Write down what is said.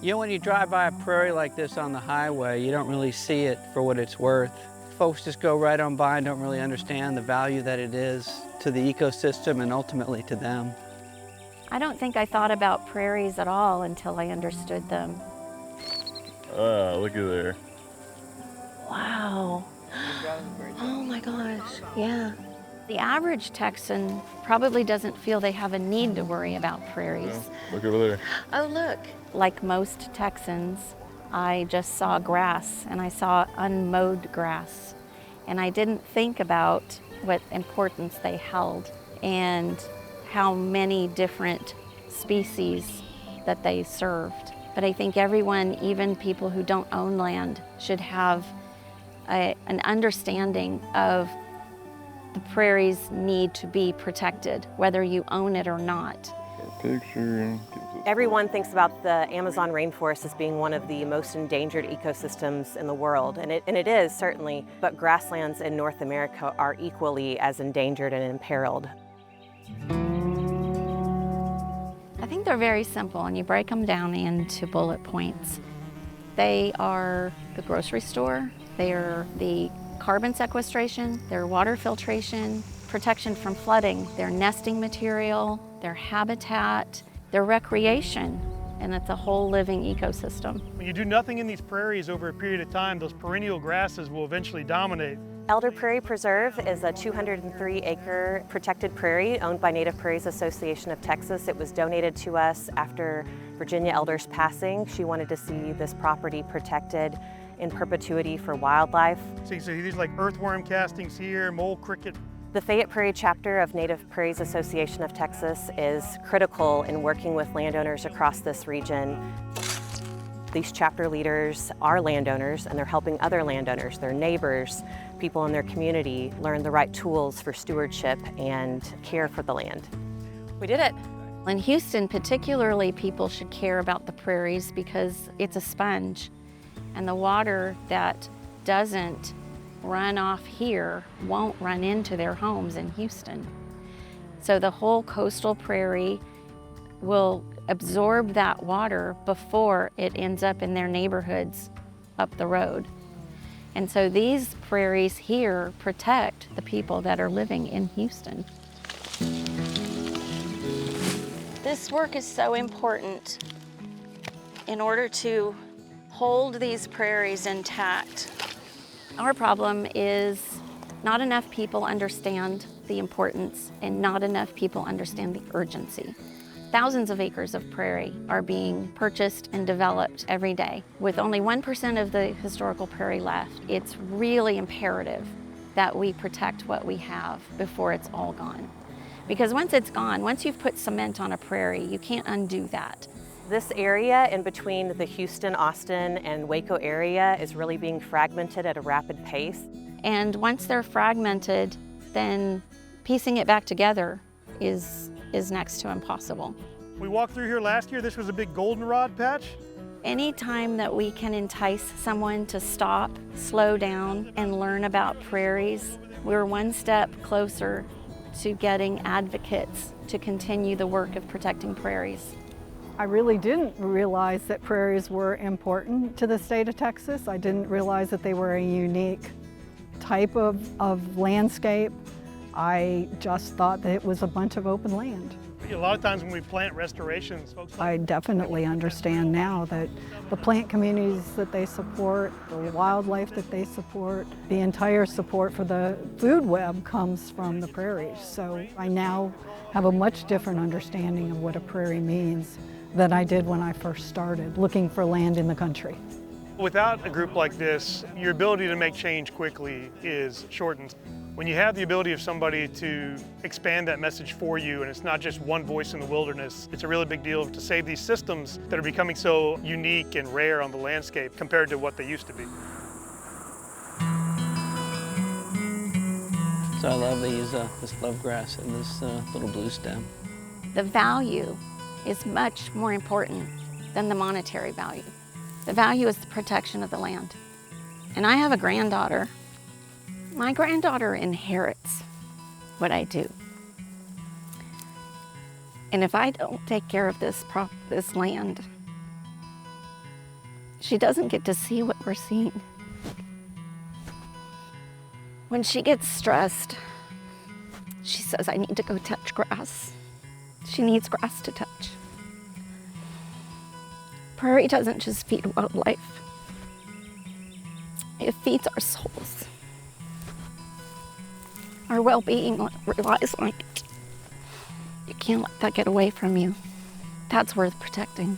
You know, when you drive by a prairie like this on the highway, you don't really see it for what it's worth. Folks just go right on by and don't really understand the value that it is to the ecosystem and ultimately to them. I don't think I thought about prairies at all until I understood them. Look at there. Wow. Oh my gosh, yeah. The average Texan probably doesn't feel they have a need to worry about prairies. Yeah, look over there. Oh, look. Like most Texans, I just saw grass, and I saw unmowed grass. And I didn't think about what importance they held and how many different species that they served. But I think everyone, even people who don't own land, should have an understanding of the prairies need to be protected, whether you own it or not. Picture. Everyone thinks about the Amazon rainforest as being one of the most endangered ecosystems in the world, and it is certainly, but grasslands in North America are equally as endangered and imperiled. I think they're very simple, and you break them down into bullet points. They are the grocery store, they are the carbon sequestration, their water filtration, protection from flooding, their nesting material, their habitat, their recreation, and it's a whole living ecosystem. When you do nothing in these prairies over a period of time, those perennial grasses will eventually dominate. Elder Prairie Preserve is a 203-acre protected prairie owned by Native Prairies Association of Texas. It was donated to us after Virginia Elder's passing. She wanted to see this property protected in perpetuity for wildlife. So you see these like earthworm castings here, mole cricket. The Fayette Prairie chapter of Native Prairies Association of Texas is critical in working with landowners across this region. These chapter leaders are landowners, and they're helping other landowners, their neighbors, people in their community learn the right tools for stewardship and care for the land. We did it. In Houston, particularly, people should care about the prairies because it's a sponge, and the water that doesn't run off here won't run into their homes in Houston. So the whole coastal prairie will absorb that water before it ends up in their neighborhoods up the road. And so these prairies here protect the people that are living in Houston. This work is so important in order to hold these prairies intact. Our problem is not enough people understand the importance and not enough people understand the urgency. Thousands of acres of prairie are being purchased and developed every day. With only 1% of the historical prairie left, it's really imperative that we protect what we have before it's all gone. Because once it's gone, once you've put cement on a prairie, you can't undo that. This area in between the Houston, Austin, and Waco area is really being fragmented at a rapid pace. And once they're fragmented, then piecing it back together is next to impossible. We walked through here last year. This was a big goldenrod patch. Anytime that we can entice someone to stop, slow down, and learn about prairies, we're one step closer to getting advocates to continue the work of protecting prairies. I really didn't realize that prairies were important to the state of Texas. I didn't realize that they were a unique type of landscape. I just thought that it was a bunch of open land. A lot of times when we plant restorations, folks. I definitely understand now that the plant communities that they support, the wildlife that they support, the entire support for the food web comes from the prairies. So I now have a much different understanding of what a prairie means than I did when I first started looking for land in the country. Without a group like this, your ability to make change quickly is shortened. When you have the ability of somebody to expand that message for you, and it's not just one voice in the wilderness, it's a really big deal to save these systems that are becoming so unique and rare on the landscape compared to what they used to be. So I love they use this love grass and this little blue stem. The value is much more important than the monetary value. The value is the protection of the land. And I have a granddaughter. My granddaughter inherits what I do. And if I don't take care of this land, She doesn't get to see what we're seeing. When she gets stressed, she says, I need to go touch grass. She needs grass to touch. Prairie doesn't just feed wildlife. It feeds our souls. Our well-being relies on it. You can't let that get away from you. That's worth protecting.